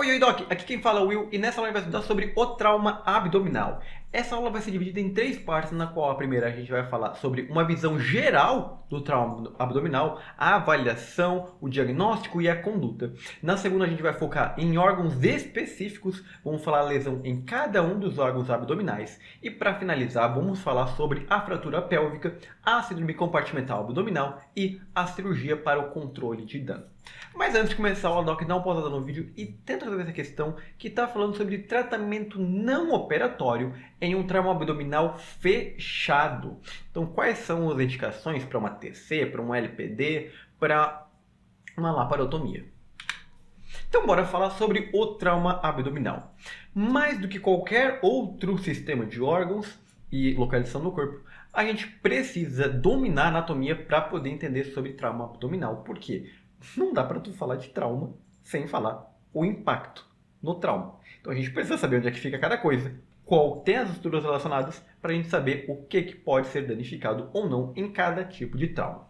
Oi, Doc, aqui quem fala é o Will e nessa aula vai estudar sobre o trauma abdominal. Essa aula vai ser dividida em 3 partes, na qual a primeira a gente vai falar sobre uma visão geral do trauma abdominal, a avaliação, o diagnóstico e a conduta. Na segunda a gente vai focar em órgãos específicos, vamos falar a lesão em cada um dos órgãos abdominais. E para finalizar, vamos falar sobre a fratura pélvica, a síndrome compartimental abdominal e a cirurgia para o controle de dano. Mas antes de começar a aula, Doc, dá uma pausada no vídeo e tenta resolver essa questão que está falando sobre tratamento não operatório em um trauma abdominal fechado. Então, quais são as indicações para uma TC, para um LPD, para uma laparotomia? Então, bora falar sobre o trauma abdominal. Mais do que qualquer outro sistema de órgãos e localização no corpo, a gente precisa dominar a anatomia para poder entender sobre trauma abdominal. Por quê? Não dá para tu falar de trauma sem falar o impacto no trauma. Então a gente precisa saber onde é que fica cada coisa, qual tem as estruturas relacionadas, para a gente saber o que pode ser danificado ou não em cada tipo de trauma.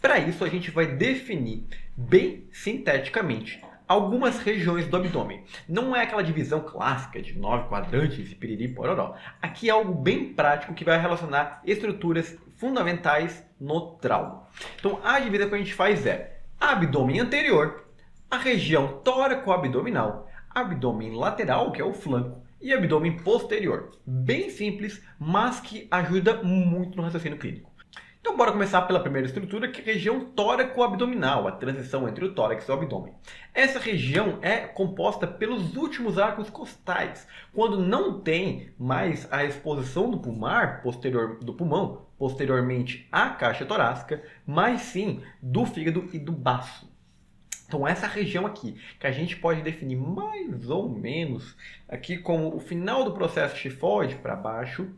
Para isso a gente vai definir bem sinteticamente algumas regiões do abdômen. Não é aquela divisão clássica de 9 quadrantes e piriri pororó. Aqui é algo bem prático que vai relacionar estruturas fundamentais no trauma. Então a divisão que a gente faz é abdômen anterior, a região tóraco-abdominal, abdômen lateral, que é o flanco, e abdômen posterior. Bem simples, mas que ajuda muito no raciocínio clínico. Então bora começar pela primeira estrutura, que é a região tóraco-abdominal, a transição entre o tórax e o abdômen. Essa região é composta pelos últimos arcos costais, quando não tem mais a exposição do pulmão, posteriormente à caixa torácica, mas sim do fígado e do baço. Então essa região aqui, que a gente pode definir mais ou menos aqui como o final do processo tifoide para baixo,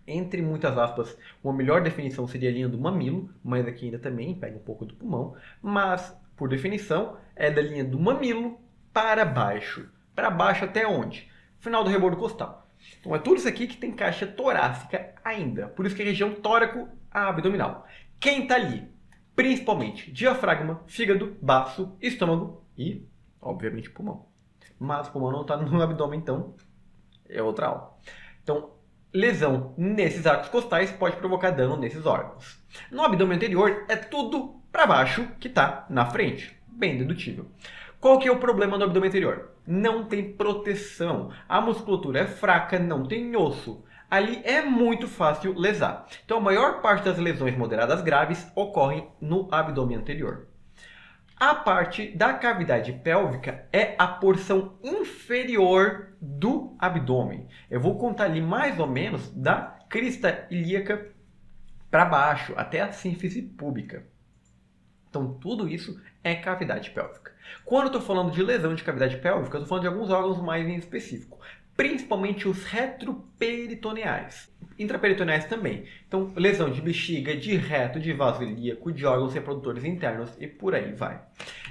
entre muitas aspas, uma melhor definição seria a linha do mamilo, mas aqui ainda também pega um pouco do pulmão, mas por definição é da linha do mamilo para baixo. Para baixo até onde? Final do rebordo costal. Então é tudo isso aqui que tem caixa torácica ainda, por isso que é região tóraco-abdominal. Quem está ali? Principalmente diafragma, fígado, baço, estômago e, obviamente, pulmão. Mas o pulmão não está no abdômen, então é outra aula. Então, lesão nesses arcos costais pode provocar dano nesses órgãos. No abdômen anterior é tudo para baixo que está na frente. Bem dedutível. Qual que é o problema do abdômen anterior? Não tem proteção. A musculatura é fraca, não tem osso. Ali é muito fácil lesar. Então a maior parte das lesões moderadas graves ocorrem no abdômen anterior. A parte da cavidade pélvica é a porção inferior do abdômen. Eu vou contar ali mais ou menos da crista ilíaca para baixo, até a sínfise púbica. Então tudo isso é cavidade pélvica. Quando eu estou falando de lesão de cavidade pélvica, eu estou falando de alguns órgãos mais em específico. Principalmente os retroperitoneais. Intraperitoneais também. Então, lesão de bexiga, de reto, de vaso ilíaco, de órgãos reprodutores internos e por aí vai.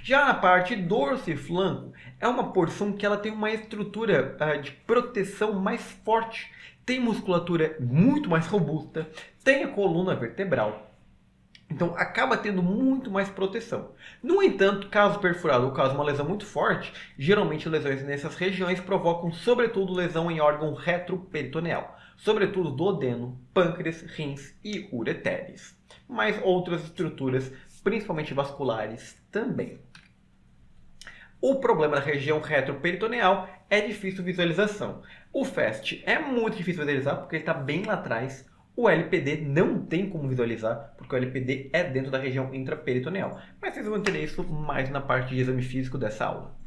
Já na parte dorso e flanco, é uma porção que ela tem uma estrutura de proteção mais forte. Tem musculatura muito mais robusta, tem a coluna vertebral. Então, acaba tendo muito mais proteção. No entanto, caso perfurado ou caso uma lesão muito forte, geralmente lesões nessas regiões provocam, sobretudo, lesão em órgão retroperitoneal. Sobretudo duodeno, pâncreas, rins e ureteres. Mas outras estruturas, principalmente vasculares, também. O problema da região retroperitoneal é difícil visualização. O FAST é muito difícil visualizar porque ele está bem lá atrás. O LPD não tem como visualizar, porque o LPD é dentro da região intraperitoneal. Mas vocês vão entender isso mais na parte de exame físico dessa aula.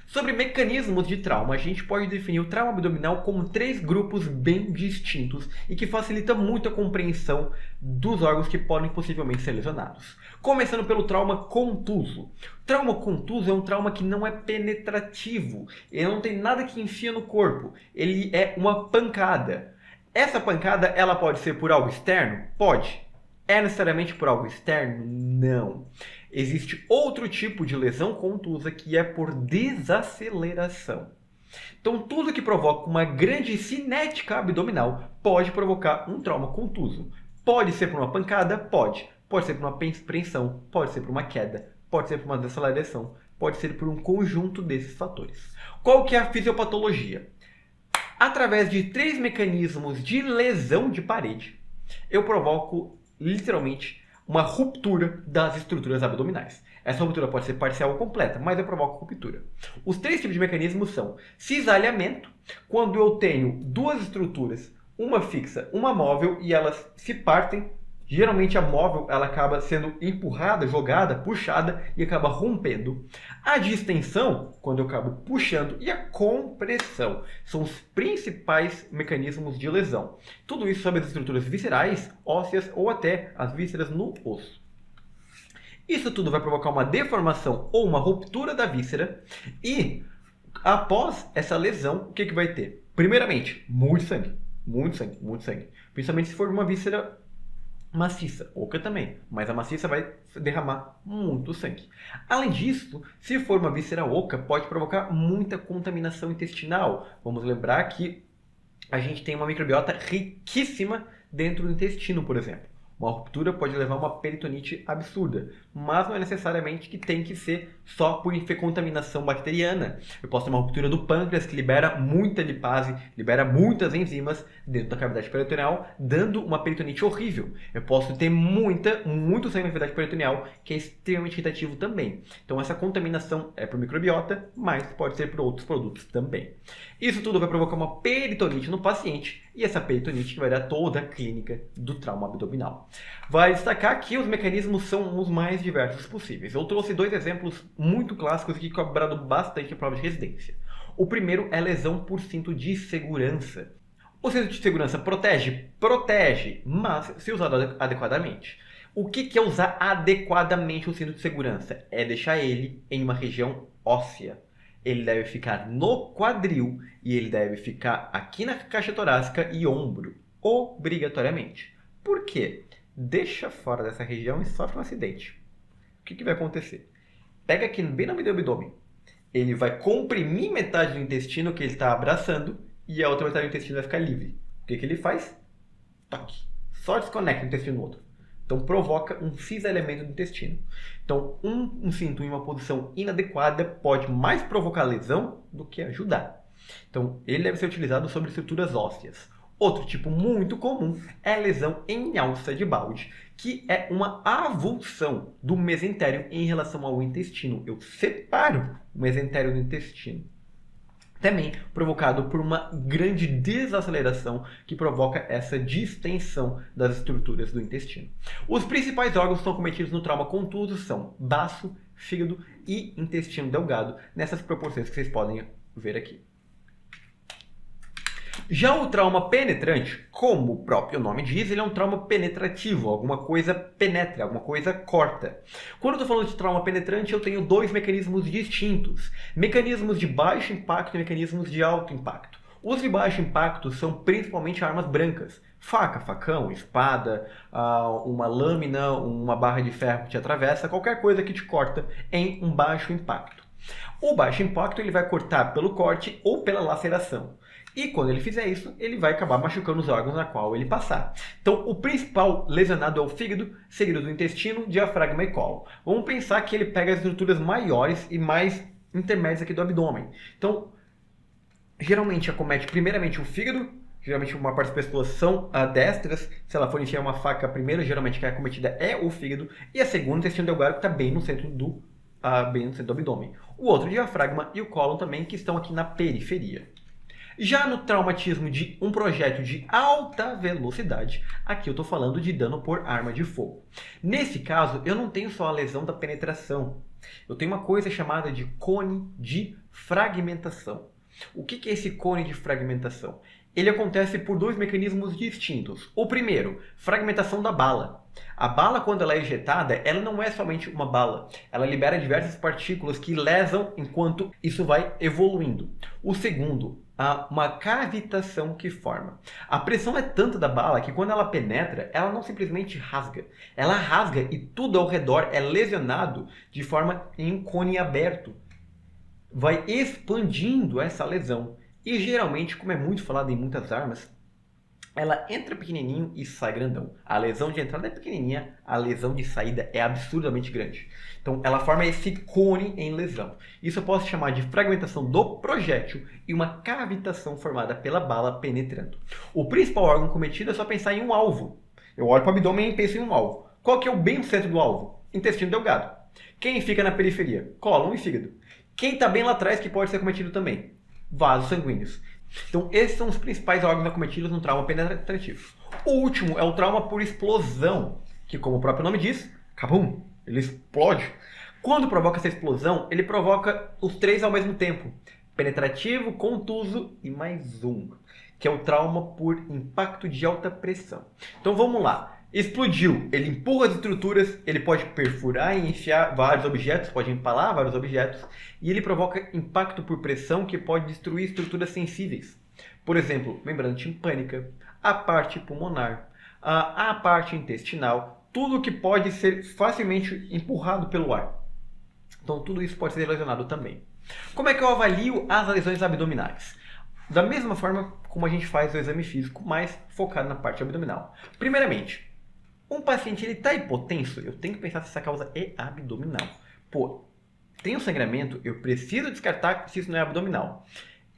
Sobre mecanismos de trauma, a gente pode definir o trauma abdominal como 3 grupos bem distintos e que facilita muito a compreensão dos órgãos que podem possivelmente ser lesionados. Começando pelo trauma contuso. O trauma contuso é um trauma que não é penetrativo, ele não tem nada que enfia no corpo, ele é uma pancada. Essa pancada, ela pode ser por algo externo? Pode. É necessariamente por algo externo? Não. Existe outro tipo de lesão contusa que é por desaceleração. Então, tudo que provoca uma grande cinética abdominal pode provocar um trauma contuso. Pode ser por uma pancada? Pode. Pode ser por uma preensão, pode ser por uma queda, pode ser por uma desaceleração, pode ser por um conjunto desses fatores. Qual que é a fisiopatologia? Através de 3 mecanismos de lesão de parede, eu provoco literalmente uma ruptura das estruturas abdominais. Essa ruptura pode ser parcial ou completa, mas eu provoco ruptura. Os 3 tipos de mecanismos são cisalhamento, quando eu tenho 2 estruturas, uma fixa, uma móvel, e elas se partem. Geralmente a móvel ela acaba sendo empurrada, jogada, puxada e acaba rompendo. A distensão, quando eu acabo puxando, e a compressão são os principais mecanismos de lesão. Tudo isso sobre as estruturas viscerais, ósseas ou até as vísceras no osso. Isso tudo vai provocar uma deformação ou uma ruptura da víscera e após essa lesão, o que vai ter? Primeiramente, muito sangue. Muito sangue, muito sangue. Principalmente se for uma víscera maciça, oca também, mas a maciça vai derramar muito sangue. Além disso, se for uma víscera oca, pode provocar muita contaminação intestinal. Vamos lembrar que a gente tem uma microbiota riquíssima dentro do intestino, por exemplo. Uma ruptura pode levar a uma peritonite absurda, mas não é necessariamente que tem que ser só por contaminação bacteriana. Eu posso ter uma ruptura do pâncreas que libera muita lipase, libera muitas enzimas dentro da cavidade peritoneal, dando uma peritonite horrível. Eu posso ter muito sangue na cavidade peritoneal, que é extremamente irritativo também. Então essa contaminação é por microbiota, mas pode ser por outros produtos também. Isso tudo vai provocar uma peritonite no paciente, e essa peritonite vai dar toda a clínica do trauma abdominal. Vale destacar que os mecanismos são os mais diversos possíveis. Eu trouxe 2 exemplos muito clássicos que cobraram bastante em prova de residência. O primeiro é lesão por cinto de segurança. O cinto de segurança protege? Protege, mas se usado adequadamente. O que é usar adequadamente o cinto de segurança? É deixar ele em uma região óssea. Ele deve ficar no quadril e ele deve ficar aqui na caixa torácica e ombro, obrigatoriamente. Por quê? Deixa fora dessa região e sofre um acidente. O que vai acontecer? Pega aqui bem no meio do abdômen. Ele vai comprimir metade do intestino que ele está abraçando e a outra metade do intestino vai ficar livre. O que ele faz? Toque. Só desconecta o intestino do outro. Então provoca um cisalhamento do intestino. Então um cinto em uma posição inadequada pode mais provocar lesão do que ajudar. Então ele deve ser utilizado sobre estruturas ósseas. Outro tipo muito comum é a lesão em alça de balde, que é uma avulsão do mesentério em relação ao intestino. Eu separo o mesentério do intestino. Também provocado por uma grande desaceleração que provoca essa distensão das estruturas do intestino. Os principais órgãos que são cometidos no trauma contuso são baço, fígado e intestino delgado, nessas proporções que vocês podem ver aqui. Já o trauma penetrante, como o próprio nome diz, ele é um trauma penetrativo, alguma coisa penetra, alguma coisa corta. Quando eu estou falando de trauma penetrante, eu tenho 2 mecanismos distintos. Mecanismos de baixo impacto e mecanismos de alto impacto. Os de baixo impacto são principalmente armas brancas. Faca, facão, espada, uma lâmina, uma barra de ferro que te atravessa, qualquer coisa que te corta em um baixo impacto. O baixo impacto ele vai cortar pelo corte ou pela laceração. E quando ele fizer isso, ele vai acabar machucando os órgãos na qual ele passar. Então, o principal lesionado é o fígado, seguido do intestino, diafragma e cólon. Vamos pensar que ele pega as estruturas maiores e mais intermédias aqui do abdômen. Então, geralmente acomete primeiramente o fígado. Geralmente uma parte das pessoas são destras. Se ela for enfiar uma faca primeiro, geralmente quem é acometida é o fígado. E a segunda, o intestino delgado, que está bem no centro do abdômen. O outro, o diafragma e o cólon também, que estão aqui na periferia. Já no traumatismo de um projétil de alta velocidade, aqui eu estou falando de dano por arma de fogo. Nesse caso, eu não tenho só a lesão da penetração. Eu tenho uma coisa chamada de cone de fragmentação. O que é esse cone de fragmentação? Ele acontece por 2 mecanismos distintos. O primeiro, fragmentação da bala. A bala, quando ela é ejetada, ela não é somente uma bala. Ela libera diversas partículas que lesam enquanto isso vai evoluindo. O segundo, há uma cavitação que forma. A pressão é tanta da bala que quando ela penetra, ela não simplesmente rasga. Ela rasga e tudo ao redor é lesionado de forma em um cone aberto. Vai expandindo essa lesão. E geralmente, como é muito falado em muitas armas, ela entra pequenininho e sai grandão. A lesão de entrada é pequenininha, a lesão de saída é absurdamente grande. Então ela forma esse cone em lesão. Isso eu posso chamar de fragmentação do projétil e uma cavitação formada pela bala penetrando. O principal órgão cometido é só pensar em um alvo. Eu olho para o abdômen e penso em um alvo. Qual que é o bem centro do alvo? Intestino delgado. Quem fica na periferia? Cólon e fígado. Quem está bem lá atrás que pode ser cometido também? Vasos sanguíneos. Então, esses são os principais órgãos acometidos no trauma penetrativo. O último é o trauma por explosão, que, como o próprio nome diz, kabum, ele explode. Quando provoca essa explosão, ele provoca os três ao mesmo tempo: penetrativo, contuso e mais um, que é o trauma por impacto de alta pressão. Então, vamos lá. Explodiu, ele empurra as estruturas, ele pode perfurar e enfiar vários objetos, pode empalar vários objetos, e ele provoca impacto por pressão que pode destruir estruturas sensíveis. Por exemplo, membrana timpânica, a parte pulmonar, a parte intestinal, tudo que pode ser facilmente empurrado pelo ar. Então tudo isso pode ser lesionado também. Como é que eu avalio as lesões abdominais? Da mesma forma como a gente faz o exame físico, mas focado na parte abdominal. Primeiramente, um paciente está hipotenso, eu tenho que pensar se essa causa é abdominal. Pô, tem um sangramento, eu preciso descartar se isso não é abdominal.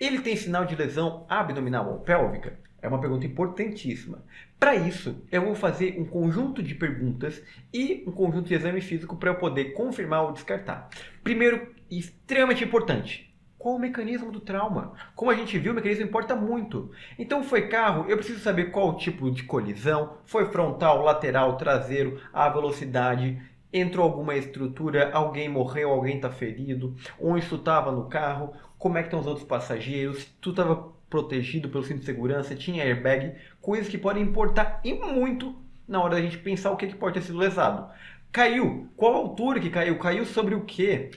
Ele tem sinal de lesão abdominal ou pélvica? É uma pergunta importantíssima. Para isso, eu vou fazer um conjunto de perguntas e um conjunto de exame físico para eu poder confirmar ou descartar. Primeiro, extremamente importante, qual o mecanismo do trauma? Como a gente viu, o mecanismo importa muito. Então, foi carro, eu preciso saber qual o tipo de colisão, foi frontal, lateral, traseiro, a velocidade, entrou alguma estrutura, alguém morreu, alguém está ferido, onde tu estava no carro, como é que estão os outros passageiros, tu estava protegido pelo cinto de segurança, tinha airbag, coisas que podem importar e muito na hora da gente pensar o que pode ter sido lesado. Caiu, qual a altura que caiu? Caiu sobre o quê?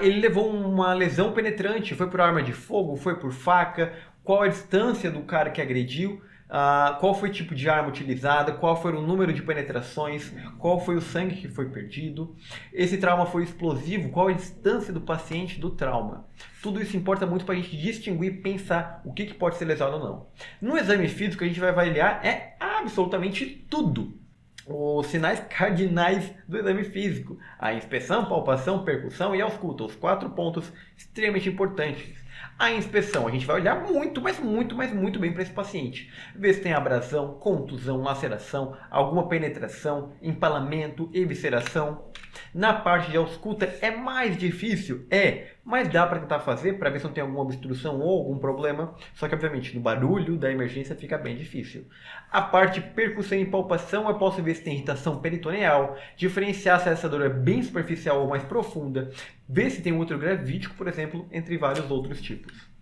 Ele levou uma lesão penetrante, foi por arma de fogo, foi por faca, qual a distância do cara que agrediu, qual foi o tipo de arma utilizada, qual foi o número de penetrações, qual foi o sangue que foi perdido, esse trauma foi explosivo, qual a distância do paciente do trauma. Tudo isso importa muito para a gente distinguir e pensar o que pode ser lesado ou não. No exame físico a gente vai avaliar absolutamente tudo. Os sinais cardinais do exame físico: a inspeção, palpação, percussão e ausculta, os 4 pontos extremamente importantes. A inspeção, a gente vai olhar muito, mas muito bem para esse paciente. Ver se tem abrasão, contusão, laceração, alguma penetração, empalamento, evisceração. Na parte de ausculta é mais difícil, mas dá para tentar fazer para ver se não tem alguma obstrução ou algum problema. Só que, obviamente, no barulho da emergência fica bem difícil. A parte de percussão e palpação, eu posso ver se tem irritação peritoneal, diferenciar se essa dor é bem superficial ou mais profunda, ver se tem útero gravídico, por exemplo, entre vários outros tipos.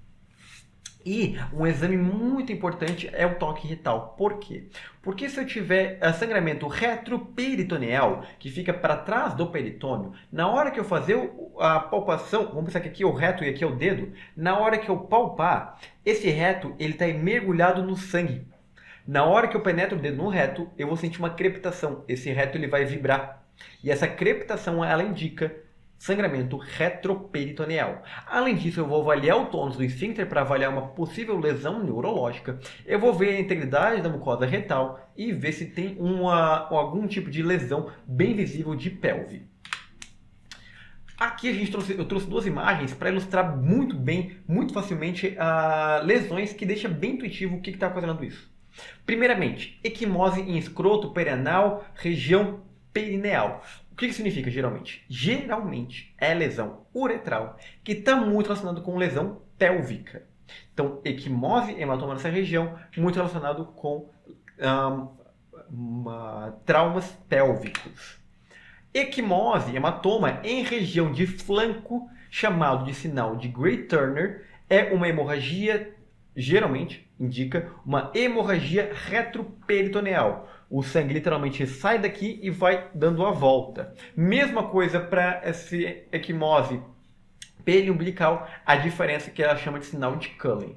E um exame muito importante é o toque retal. Por quê? Porque se eu tiver sangramento retroperitoneal, que fica para trás do peritônio, na hora que eu fazer a palpação, vamos pensar que aqui é o reto e aqui é o dedo, na hora que eu palpar, esse reto ele está mergulhado no sangue. Na hora que eu penetro o dedo no reto, eu vou sentir uma crepitação. Esse reto ele vai vibrar. E essa crepitação ela indica sangramento retroperitoneal. Além disso, eu vou avaliar o tônus do esfíncter para avaliar uma possível lesão neurológica. Eu vou ver a integridade da mucosa retal e ver se tem algum tipo de lesão bem visível de pelve. Aqui eu trouxe 2 imagens para ilustrar muito bem, muito facilmente, lesões que deixa bem intuitivo o que está ocasionando isso. Primeiramente, equimose em escroto perianal, região perineal. O que significa geralmente? Geralmente é lesão uretral que está muito relacionado com lesão pélvica. Então, equimose, hematoma nessa região, muito relacionado com traumas pélvicos. Equimose, hematoma em região de flanco, chamado de sinal de Gray-Turner, é uma hemorragia, geralmente indica uma hemorragia retroperitoneal. O sangue literalmente sai daqui e vai dando a volta. Mesma coisa para esse equimose periumbilical, a diferença é que ela chama de sinal de Cullen.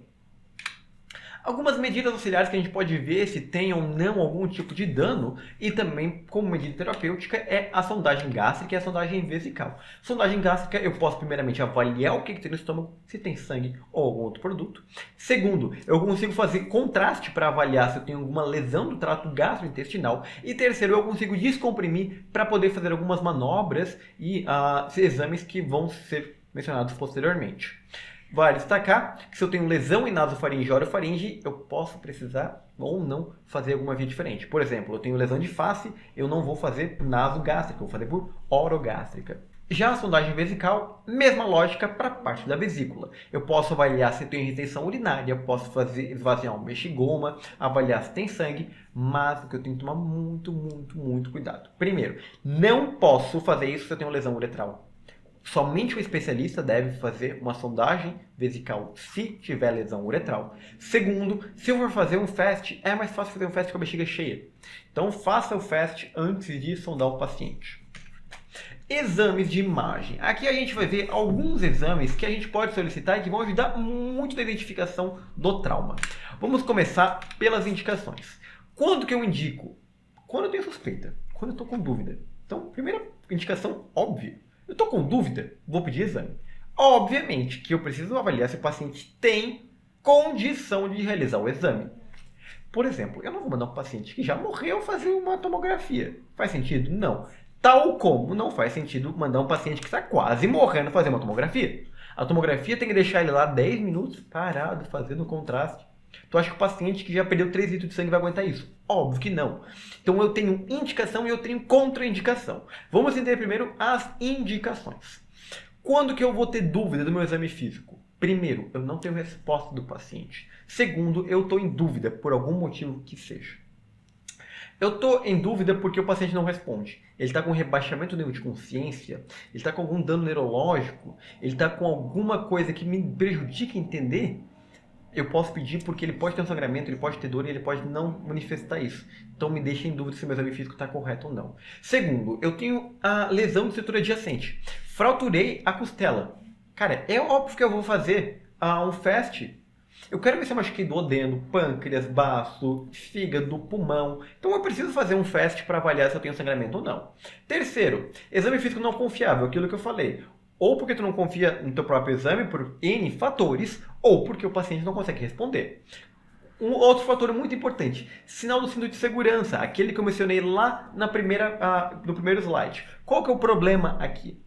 Algumas medidas auxiliares que a gente pode ver se tem ou não algum tipo de dano e também como medida terapêutica é a sondagem gástrica e a sondagem vesical. Sondagem gástrica eu posso primeiramente avaliar o que tem no estômago, se tem sangue ou algum outro produto. Segundo, eu consigo fazer contraste para avaliar se eu tenho alguma lesão do trato gastrointestinal. E terceiro, eu consigo descomprimir para poder fazer algumas manobras e exames que vão ser mencionados posteriormente. Vale destacar que se eu tenho lesão em nasofaringe ou orofaringe, eu posso precisar ou não fazer alguma via diferente. Por exemplo, eu tenho lesão de face, eu não vou fazer por nasogástrica, eu vou fazer por orogástrica. Já a sondagem vesical, mesma lógica para a parte da vesícula. Eu posso avaliar se eu tenho retenção urinária, posso fazer esvaziar um mexigoma, avaliar se tem sangue, mas o que eu tenho que tomar muito cuidado. Primeiro, não posso fazer isso se eu tenho lesão uretral. Somente o especialista deve fazer uma sondagem vesical se tiver lesão uretral. Segundo, se eu for fazer um FAST, é mais fácil fazer um FAST com a bexiga cheia. Então faça o FAST antes de sondar o paciente. Exames de imagem. Aqui a gente vai ver alguns exames que a gente pode solicitar e que vão ajudar muito na identificação do trauma. Vamos começar pelas indicações. Quando que eu indico? Quando eu tenho suspeita, quando eu estou com dúvida. Então, primeira indicação óbvia. Eu estou com dúvida, vou pedir exame. Obviamente que eu preciso avaliar se o paciente tem condição de realizar o exame. Por exemplo, eu não vou mandar um paciente que já morreu fazer uma tomografia. Faz sentido? Não. Tal como não faz sentido mandar um paciente que está quase morrendo fazer uma tomografia. A tomografia tem que deixar ele lá 10 minutos parado, fazendo contraste. Tu acha que o paciente que já perdeu 3 litros de sangue vai aguentar isso? Óbvio que não. Então eu tenho indicação e eu tenho contraindicação. Vamos entender primeiro as indicações. Quando que eu vou ter dúvida do meu exame físico? Primeiro, eu não tenho resposta do paciente. Segundo, eu estou em dúvida por algum motivo que seja. Eu estou em dúvida porque o paciente não responde. Ele está com rebaixamento do nível de consciência, ele está com algum dano neurológico, ele está com alguma coisa que me prejudica entender. Eu posso pedir porque ele pode ter um sangramento, ele pode ter dor e ele pode não manifestar isso. Então me deixa em dúvida se o meu exame físico está correto ou não. Segundo, eu tenho a lesão do setor adjacente. Fraturei a costela. Cara, é óbvio que eu vou fazer um FAST. Eu quero ver se eu machuquei duodeno, pâncreas, baço, fígado, pulmão. Então eu preciso fazer um FAST para avaliar se eu tenho sangramento ou não. Terceiro, exame físico não confiável, aquilo que eu falei. Ou porque tu não confia no teu próprio exame por N fatores, ou porque o paciente não consegue responder. Um outro fator muito importante, sinal do cinto de segurança, aquele que eu mencionei lá no primeiro slide. Qual que é o problema aqui?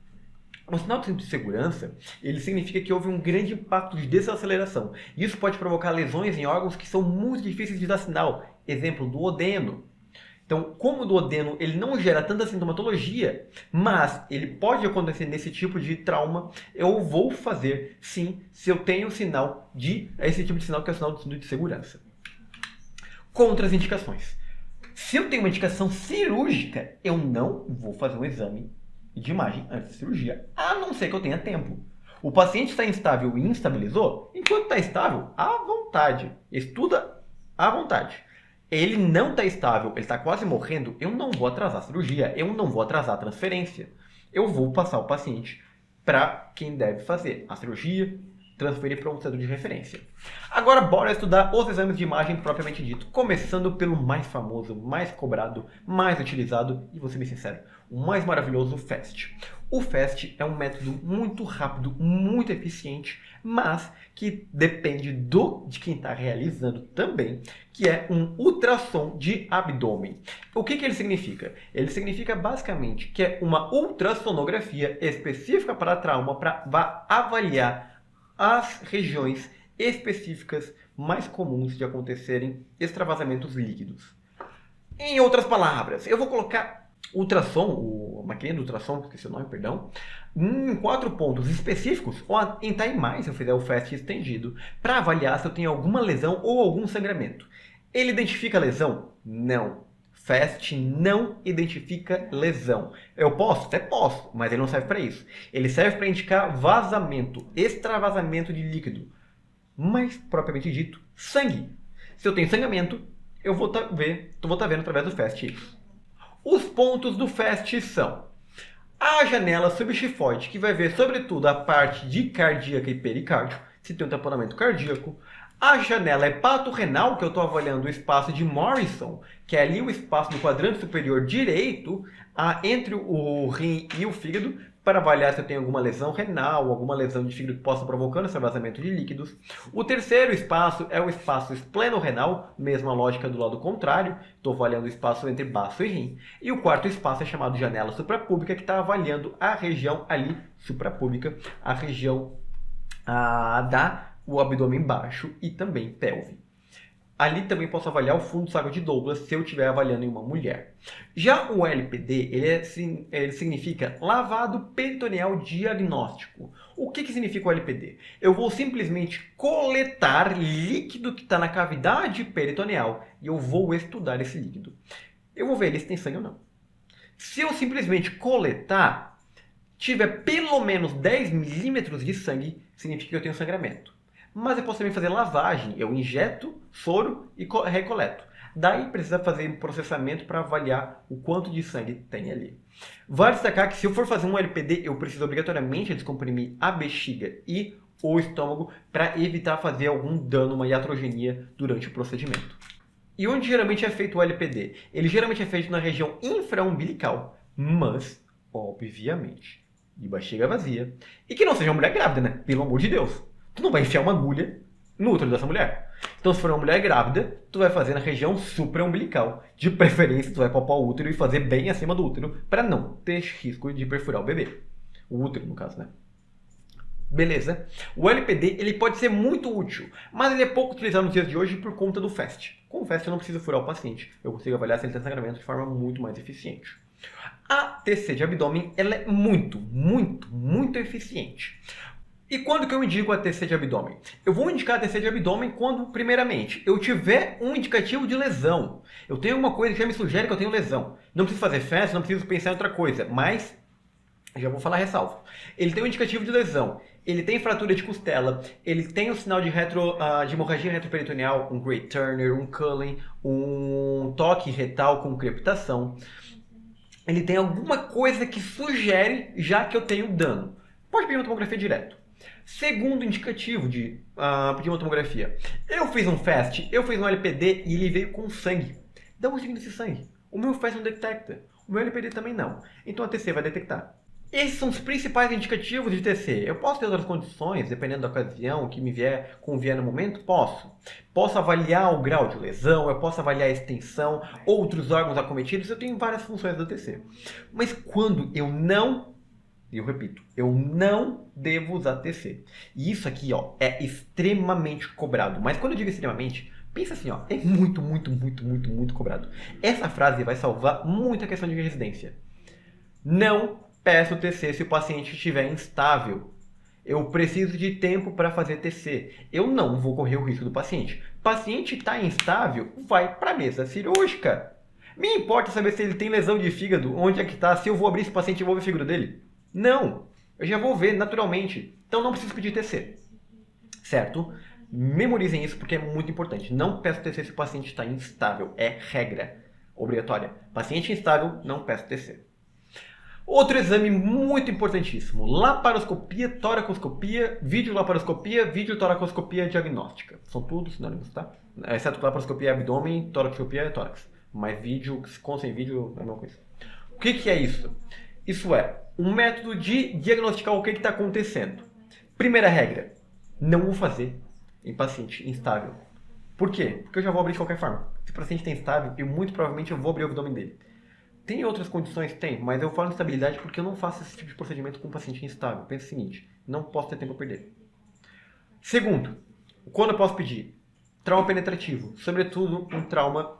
O sinal do cinto de segurança, ele significa que houve um grande impacto de desaceleração. Isso pode provocar lesões em órgãos que são muito difíceis de dar sinal. Exemplo, duodeno. Então, como o duodeno ele não gera tanta sintomatologia, mas ele pode acontecer nesse tipo de trauma, eu vou fazer sim, se eu tenho sinal esse tipo de sinal que é o sinal do cinto de segurança. Contraindicações. Se eu tenho uma indicação cirúrgica, eu não vou fazer um exame de imagem antes da cirurgia, a não ser que eu tenha tempo. O paciente está instável e instabilizou, enquanto está estável, à vontade. Estuda à vontade. Ele não está estável, ele está quase morrendo, eu não vou atrasar a cirurgia, eu não vou atrasar a transferência. Eu vou passar o paciente para quem deve fazer a cirurgia, transferir para um centro de referência. Agora bora estudar os exames de imagem propriamente dito, começando pelo mais famoso, mais cobrado, mais utilizado e, vou ser bem sincero, o mais maravilhoso, o FAST. O FAST é um método muito rápido, muito eficiente, mas que depende de quem está realizando também, que é um ultrassom de abdômen. O que ele significa? Ele significa basicamente que é uma ultrassonografia específica para trauma, para avaliar as regiões específicas mais comuns de acontecerem extravasamentos líquidos. Em outras palavras, eu vou colocar ultrassom, a maquininha do ultrassom, esqueci o nome, perdão, em 4 pontos específicos, ou em em mais, se eu fizer o FAST estendido, para avaliar se eu tenho alguma lesão ou algum sangramento. Ele identifica a lesão? Não. FAST não identifica lesão. Eu posso? Até posso, mas ele não serve para isso. Ele serve para indicar vazamento, extravasamento de líquido. Mas, propriamente dito, sangue. Se eu tenho sangramento, eu vou estar vendo através do FAST isso. Os pontos do FAST são a janela subxifoide, que vai ver sobretudo a parte de cardíaca e pericárdio, se tem um tamponamento cardíaco, A janela hepatorenal, que eu estou avaliando o espaço de Morrison, que é ali o espaço do quadrante superior direito, entre o rim e o fígado, para avaliar se eu tenho alguma lesão renal, alguma lesão de fígado que possa provocando esse vazamento de líquidos. O terceiro espaço é o espaço esplenorenal, mesma lógica do lado contrário, estou avaliando o espaço entre baço e rim. E o quarto espaço é chamado janela suprapúbica, que está avaliando a região ali suprapúbica, a região o abdômen baixo e também pelve. Ali também posso avaliar o fundo sábio de Douglas se eu estiver avaliando em uma mulher. Já o LPD, ele significa lavado peritoneal diagnóstico. O que significa o LPD? Eu vou simplesmente coletar líquido que está na cavidade peritoneal e eu vou estudar esse líquido. Eu vou ver se tem sangue ou não. Se eu simplesmente coletar, tiver pelo menos 10 milímetros de sangue, significa que eu tenho sangramento. Mas eu posso também fazer lavagem. Eu injeto soro e recoleto. Daí precisa fazer um processamento para avaliar o quanto de sangue tem ali. Vale destacar que se eu for fazer um LPD, eu preciso obrigatoriamente descomprimir a bexiga e o estômago para evitar fazer algum dano, uma iatrogenia durante o procedimento. E onde geralmente é feito o LPD? Ele geralmente é feito na região infraumbilical, mas, obviamente, de bexiga vazia. E que não seja uma mulher grávida, né? Pelo amor de Deus. Tu não vai enfiar uma agulha no útero dessa mulher. Então, se for uma mulher grávida, tu vai fazer na região supraumbilical. De preferência, tu vai palpar o útero e fazer bem acima do útero para não ter risco de perfurar o bebê. O útero, no caso, né? Beleza. O LPD ele pode ser muito útil, mas ele é pouco utilizado nos dias de hoje por conta do FAST. Com o FAST eu não preciso furar o paciente. Eu consigo avaliar se ele tem sangramento de forma muito mais eficiente. A TC de abdômen ela é muito eficiente. E quando que eu indico a TC de abdômen? Eu vou indicar a TC de abdômen quando, primeiramente, eu tiver um indicativo de lesão. Eu tenho uma coisa que já me sugere que eu tenho lesão. Não preciso fazer festa, não preciso pensar em outra coisa, mas já vou falar ressalvo. Ele tem um indicativo de lesão, ele tem fratura de costela, ele tem um sinal de hemorragia retroperitoneal, um Great Turner, um Cullen, um toque retal com crepitação. Ele tem alguma coisa que sugere já que eu tenho dano. Pode pedir uma tomografia direto. Segundo indicativo de pedir uma tomografia. Eu fiz um FAST, eu fiz um LPD e ele veio com sangue. Dá um signo desse sangue. O meu FAST não detecta. O meu LPD também não. Então a TC vai detectar. Esses são os principais indicativos de TC. Eu posso ter outras condições, dependendo da ocasião, que me convier no momento? Posso. Posso avaliar o grau de lesão, eu posso avaliar a extensão, outros órgãos acometidos, eu tenho várias funções da TC. Mas quando eu repito, eu não devo usar TC. E isso aqui, ó, é extremamente cobrado. Mas quando eu digo extremamente, pensa assim, ó, é muito cobrado. Essa frase vai salvar muita questão de residência. Não peço TC se o paciente estiver instável. Eu preciso de tempo para fazer TC. Eu não vou correr o risco do paciente. O paciente está instável, vai para a mesa cirúrgica. Me importa saber se ele tem lesão de fígado, onde é que está, se eu vou abrir esse paciente e vou ver o fígado dele. Não, eu já vou ver naturalmente. Então não preciso pedir TC. Certo? Memorizem isso porque é muito importante. Não peço TC se o paciente está instável. É regra obrigatória. Paciente instável, não peço TC. Outro exame muito importantíssimo. Laparoscopia, toracoscopia, videotoracoscopia diagnóstica. São todos sinônimos, tá? Exceto que laparoscopia é abdômen, toracoscopia é tórax. Mas vídeo, com sem vídeo, é a mesma coisa. O que é isso? Isso é um método de diagnosticar o que está acontecendo. Primeira regra, não vou fazer em paciente instável. Por quê? Porque eu já vou abrir de qualquer forma. Se o paciente está instável, eu muito provavelmente eu vou abrir o abdômen dele. Tem outras condições? Tem, mas eu falo de estabilidade porque eu não faço esse tipo de procedimento com um paciente instável. Pensa o seguinte, não posso ter tempo a perder. Segundo, quando eu posso pedir? Trauma penetrativo, sobretudo um trauma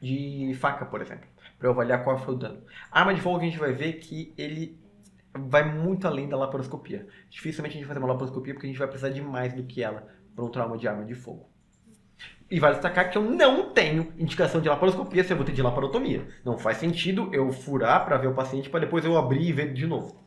de faca, por exemplo, para eu avaliar qual foi o dano. A arma de fogo a gente vai ver que ele vai muito além da laparoscopia. Dificilmente a gente vai fazer uma laparoscopia porque a gente vai precisar de mais do que ela para um trauma de arma de fogo. E vale destacar que eu não tenho indicação de laparoscopia se eu vou ter de laparotomia. Não faz sentido eu furar para ver o paciente para depois eu abrir e ver de novo.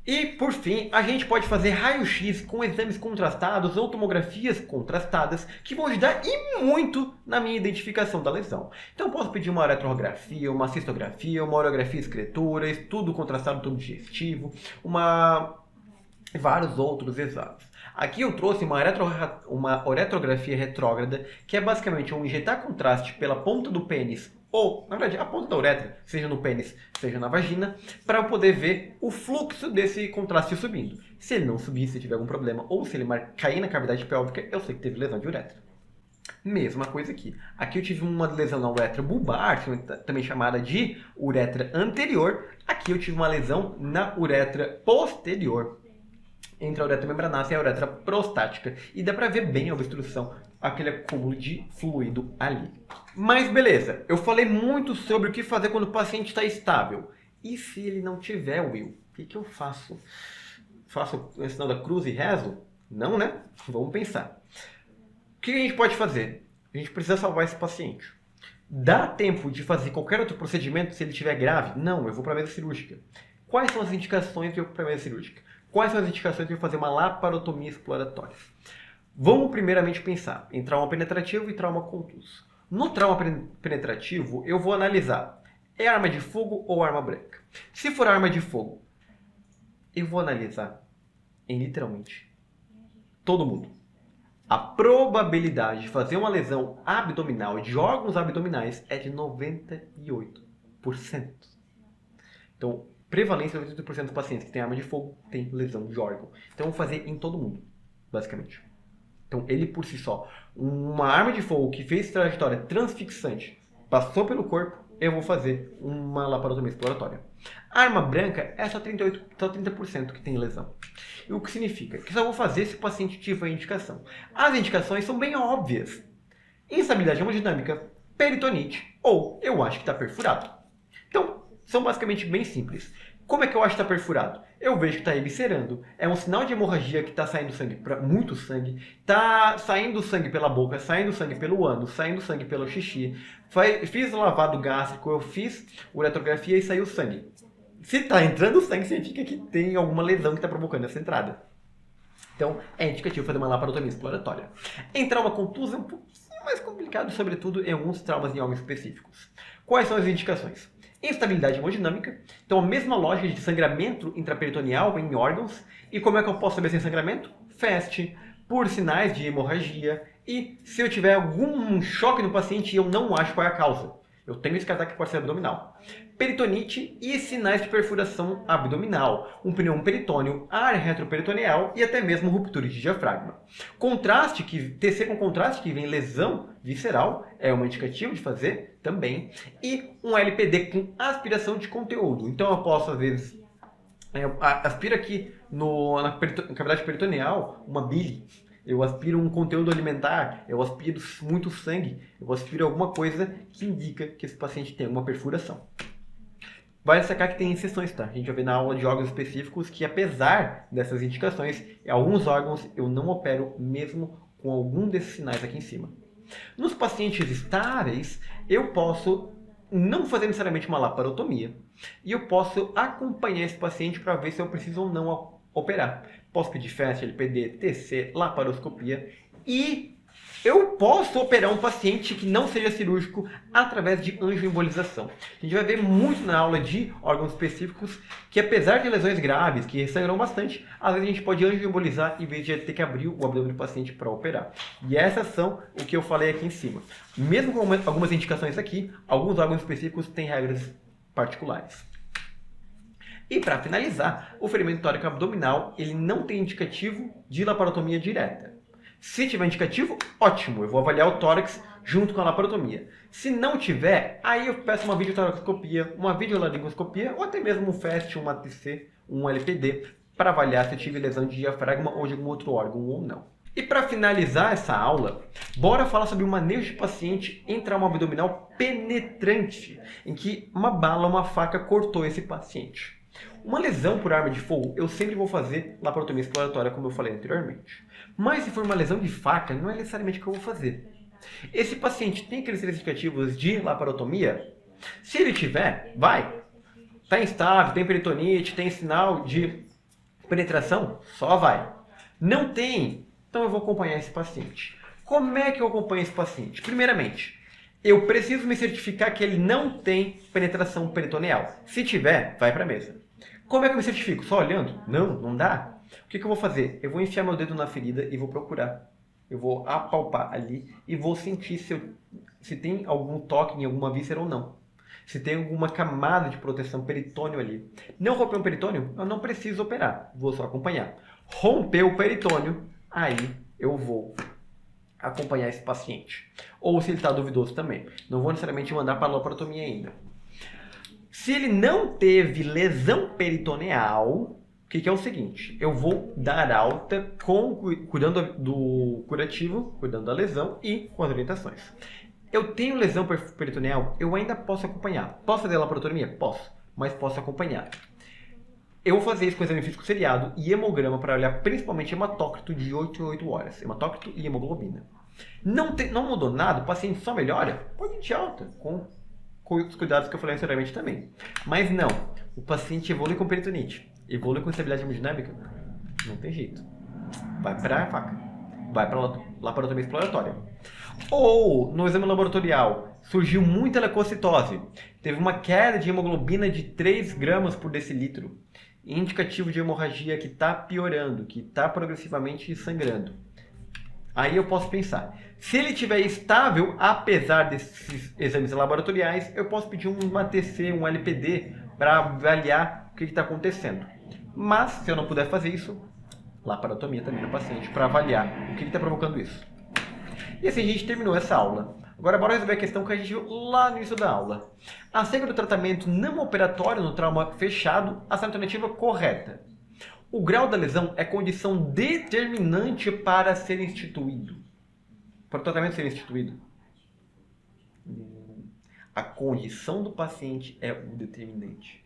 E, por fim, a gente pode fazer raio-x com exames contrastados ou tomografias contrastadas que vão ajudar e muito na minha identificação da lesão. Então, eu posso pedir uma uretrografia, uma cistografia, uma orografia escritura, estudo contrastado do tubo digestivo, vários outros exames. Aqui eu trouxe uma uretrografia retrógrada, que é basicamente um injetar contraste pela ponta do pênis, ou, na verdade, a ponta da uretra, seja no pênis, seja na vagina, para eu poder ver o fluxo desse contraste subindo. Se ele não subir, se tiver algum problema, ou se ele cair na cavidade pélvica, eu sei que teve lesão de uretra. Mesma coisa aqui. Aqui eu tive uma lesão na uretra bulbar, também chamada de uretra anterior. Aqui eu tive uma lesão na uretra posterior, entre a uretra membranácea e a uretra prostática. E dá pra ver bem a obstrução, aquele acúmulo de fluido ali. Mas beleza, eu falei muito sobre o que fazer quando o paciente está estável. E se ele não tiver, Will? O que eu faço? Faço o sinal da cruz e rezo? Não, né? Vamos pensar. O que a gente pode fazer? A gente precisa salvar esse paciente. Dá tempo de fazer qualquer outro procedimento se ele estiver grave? Não, eu vou para a mesa cirúrgica. Quais são as indicações de eu ir para a mesa cirúrgica? Quais são as indicações de eu fazer uma laparotomia exploratória? Vamos primeiramente pensar em trauma penetrativo e trauma contuso. No trauma penetrativo, eu vou analisar, é arma de fogo ou arma branca? Se for arma de fogo, eu vou analisar em literalmente todo mundo. A probabilidade de fazer uma lesão abdominal de órgãos abdominais é de 98%. Então, prevalência de 98% dos pacientes que têm arma de fogo tem lesão de órgão. Então, eu vou fazer em todo mundo, basicamente. Então, ele por si só, uma arma de fogo que fez trajetória transfixante, passou pelo corpo, eu vou fazer uma laparotomia exploratória. A arma branca é só 30% que tem lesão. E o que significa? Que só vou fazer se o paciente tiver indicação. As indicações são bem óbvias. Instabilidade hemodinâmica, peritonite ou eu acho que está perfurado. Então, são basicamente bem simples. Como é que eu acho que está perfurado? Eu vejo que está eviscerando. É um sinal de hemorragia que está saindo sangue, muito sangue. Está saindo sangue pela boca, saindo sangue pelo ânus, saindo sangue pelo xixi. Fiz lavado gástrico, eu fiz uretrografia e saiu sangue. Se está entrando sangue, significa que tem alguma lesão que está provocando essa entrada. Então, é indicativo fazer uma laparotomia exploratória. Em trauma contuso é um pouco mais complicado, sobretudo em alguns traumas em órgãos específicos. Quais são as indicações? Instabilidade hemodinâmica, então a mesma lógica de sangramento intraperitoneal em órgãos. E como é que eu posso saber se é sangramento? FAST, por sinais de hemorragia e se eu tiver algum choque no paciente e eu não acho qual é a causa. Eu tenho que descartar que pode ser abdominal. Peritonite e sinais de perfuração abdominal, um pneu peritônio, área retroperitoneal e até mesmo ruptura de diafragma. TC com contraste que vem lesão visceral é uma indicativa de fazer também. E um LPD com aspiração de conteúdo. Então eu posso às vezes aspiro aqui na cavidade peritoneal uma bile. Eu aspiro um conteúdo alimentar, eu aspiro muito sangue, eu aspiro alguma coisa que indica que esse paciente tem uma perfuração. Vai destacar que tem exceções, tá? A gente vai ver na aula de órgãos específicos que apesar dessas indicações, em alguns órgãos eu não opero mesmo com algum desses sinais aqui em cima. Nos pacientes estáveis, eu posso não fazer necessariamente uma laparotomia e eu posso acompanhar esse paciente para ver se eu preciso ou não operar. Posso pedir FAST, LPD, TC, laparoscopia e eu posso operar um paciente que não seja cirúrgico através de angioembolização. A gente vai ver muito na aula de órgãos específicos que apesar de lesões graves, que sangram bastante, às vezes a gente pode angioembolizar em vez de ter que abrir o abdômen do paciente para operar. E essas são o que eu falei aqui em cima. Mesmo com algumas indicações aqui, alguns órgãos específicos têm regras particulares. E para finalizar, o ferimento tóraco abdominal ele não tem indicativo de laparotomia direta. Se tiver indicativo, ótimo, eu vou avaliar o tórax junto com a laparotomia. Se não tiver, aí eu peço uma videotoracoscopia, uma videolaringoscopia ou até mesmo um FAST, uma TC, um LPD para avaliar se eu tive lesão de diafragma ou de algum outro órgão ou não. E para finalizar essa aula, bora falar sobre o manejo de paciente em trauma abdominal penetrante, em que uma bala, uma faca cortou esse paciente. Uma lesão por arma de fogo, eu sempre vou fazer laparotomia exploratória, como eu falei anteriormente. Mas se for uma lesão de faca, não é necessariamente o que eu vou fazer. Esse paciente tem aqueles indicativos de laparotomia? Se ele tiver, vai. Está instável, tem peritonite, tem sinal de penetração? Só vai. Não tem? Então eu vou acompanhar esse paciente. Como é que eu acompanho esse paciente? Primeiramente, eu preciso me certificar que ele não tem penetração peritoneal. Se tiver, vai para a mesa. Como é que eu me certifico? Só olhando? Não, não dá. O que eu vou fazer? Eu vou enfiar meu dedo na ferida e vou procurar. Eu vou apalpar ali e vou sentir se tem algum toque em alguma víscera ou não. Se tem alguma camada de proteção peritônio ali. Não rompeu um peritônio? Eu não preciso operar. Vou só acompanhar. Rompeu o peritônio, aí eu vou acompanhar esse paciente. Ou se ele está duvidoso também. Não vou necessariamente mandar para a laparotomia ainda. Se ele não teve lesão peritoneal, o que é o seguinte? Eu vou dar alta cuidando do curativo, cuidando da lesão e com as orientações. Eu tenho lesão peritoneal, eu ainda posso acompanhar. Posso fazer laparotomia? Posso, mas posso acompanhar. Eu vou fazer isso com exame físico seriado e hemograma para olhar principalmente hematócrito de 8 a 8 horas. Hematócrito e hemoglobina. Não mudou nada, o paciente só melhora? Pode ir de alta, com os cuidados que eu falei anteriormente também. Mas não, o paciente evolui com peritonite, evolui com estabilidade hemodinâmica, não tem jeito. Vai para a faca, vai para a laparotomia exploratória. Ou, no exame laboratorial, surgiu muita leucocitose, teve uma queda de hemoglobina de 3 gramas por decilitro, indicativo de hemorragia que está piorando, que está progressivamente sangrando. Aí eu posso pensar, se ele estiver estável, apesar desses exames laboratoriais, eu posso pedir uma TC, um LPD, para avaliar o que está acontecendo. Mas, se eu não puder fazer isso, laparotomia também no paciente, para avaliar o que está provocando isso. E assim a gente terminou essa aula. Agora bora resolver a questão que a gente viu lá no início da aula. Acerca do tratamento não operatório no trauma fechado, a alternativa correta. O grau da lesão é condição determinante para ser instituído. Para o tratamento ser instituído. A condição do paciente é o determinante.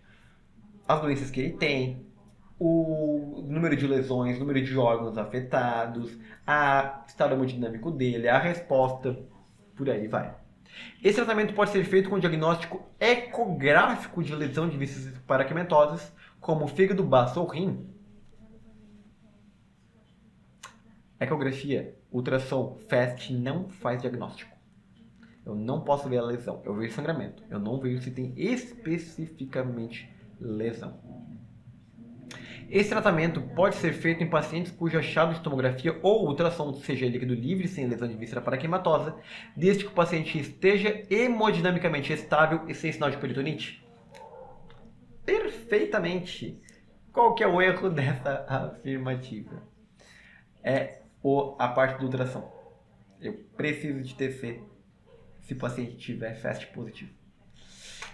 As doenças que ele tem, o número de lesões, o número de órgãos afetados, o estado hemodinâmico dele, a resposta, por aí vai. Esse tratamento pode ser feito com diagnóstico ecográfico de lesão de vísceras paraquimentosas, como fígado, baço ou rim. Ecografia, ultrassom, FAST não faz diagnóstico. Eu não posso ver a lesão, eu vejo sangramento. Eu não vejo se tem especificamente lesão. Esse tratamento pode ser feito em pacientes cujo achado de tomografia ou ultrassom seja líquido livre, sem lesão de víscera paraquimatosa, desde que o paciente esteja hemodinamicamente estável e sem sinal de peritonite. Perfeitamente! Qual que é o erro dessa afirmativa? É a parte do ultrassom. Eu preciso de TC se o paciente tiver FAST positivo.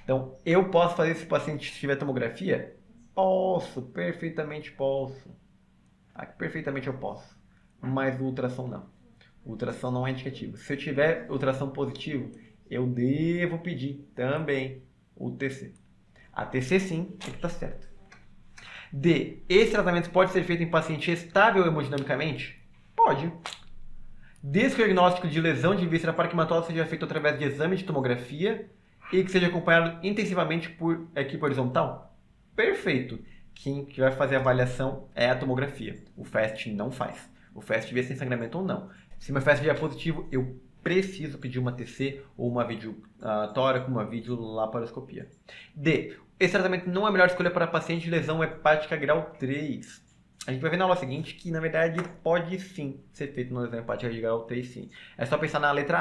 Então, eu posso fazer se o paciente tiver tomografia? Posso, perfeitamente posso. Perfeitamente eu posso. Mas o ultrassom não. O ultrassom não é indicativo. Se eu tiver ultrassom positivo, eu devo pedir também o TC. A TC sim, tem que estar certo. D. Esse tratamento pode ser feito em paciente estável hemodinamicamente? Pode. Desde que o diagnóstico de lesão de víscera paraquimatosa seja feito através de exame de tomografia e que seja acompanhado intensivamente por equipe horizontal? Perfeito. Quem vai fazer a avaliação é a tomografia. O FAST não faz. O FAST vê se tem sangramento ou não. Se meu FAST vier positivo, eu preciso pedir uma TC ou uma vídeo tóraco, uma vídeo laparoscopia. D. Esse tratamento não é a melhor escolha para paciente de lesão hepática grau 3. A gente vai ver na aula seguinte que, na verdade, pode sim ser feito na lesão hepática de grau 3, sim. É só pensar na letra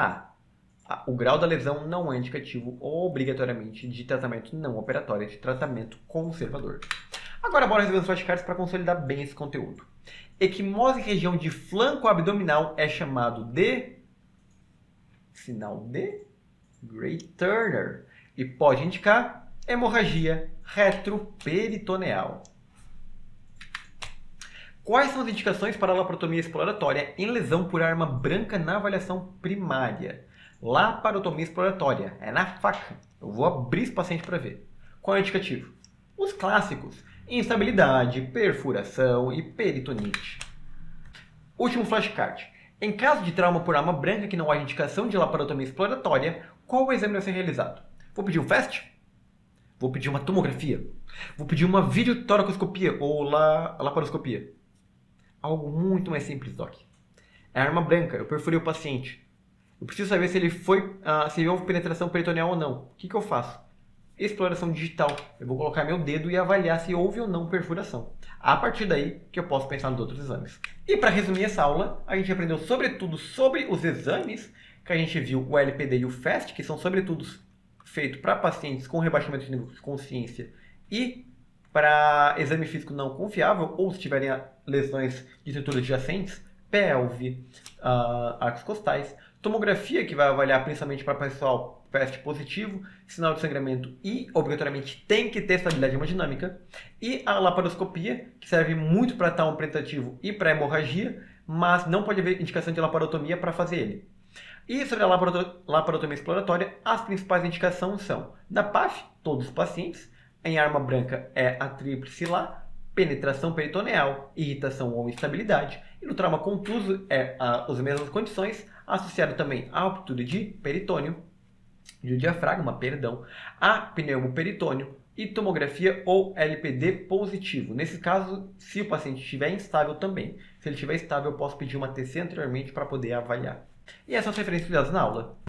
A. O grau da lesão não é indicativo obrigatoriamente de tratamento não operatório, de tratamento conservador. Agora bora resolver os flashcards para consolidar bem esse conteúdo. Equimose em região de flanco abdominal é chamado de sinal de Gray Turner e pode indicar hemorragia retroperitoneal. Quais são as indicações para a laparotomia exploratória em lesão por arma branca na avaliação primária? Laparotomia exploratória, é na faca. Eu vou abrir esse paciente para ver. Qual é o indicativo? Os clássicos: instabilidade, perfuração e peritonite. Último flashcard. Em caso de trauma por arma branca que não haja indicação de laparotomia exploratória, qual o exame deve ser realizado? Vou pedir um FAST? Vou pedir uma tomografia? Vou pedir uma videotoracoscopia ou laparoscopia? Algo muito mais simples, Doc. É arma branca, eu perfurei o paciente. Eu preciso saber se ele se houve penetração peritoneal ou não. O que eu faço? Exploração digital. Eu vou colocar meu dedo e avaliar se houve ou não perfuração. A partir daí que eu posso pensar nos outros exames. E para resumir essa aula, a gente aprendeu sobretudo sobre os exames, que a gente viu o LPD e o FAST, que são sobretudo feitos para pacientes com rebaixamento de nível de consciência e para exame físico não confiável, ou se tiverem lesões de estruturas adjacentes, pelve, arcos costais. Tomografia, que vai avaliar principalmente para pessoal FAST positivo, sinal de sangramento e, obrigatoriamente, tem que ter estabilidade hemodinâmica. E a laparoscopia, que serve muito para trauma penetrativo e para hemorragia, mas não pode haver indicação de laparotomia para fazer ele. E sobre a laparotomia exploratória, as principais indicações são: na PAF, todos os pacientes; em arma branca é a tríplice lá, penetração peritoneal, irritação ou instabilidade; e no trauma contuso é as mesmas condições, associado também à ruptura de peritônio, de diafragma, perdão, a pneumoperitônio e tomografia ou LPD positivo. Nesse caso, se o paciente estiver instável também. Se ele estiver estável, eu posso pedir uma TC anteriormente para poder avaliar. E essas são as referências usadas na aula.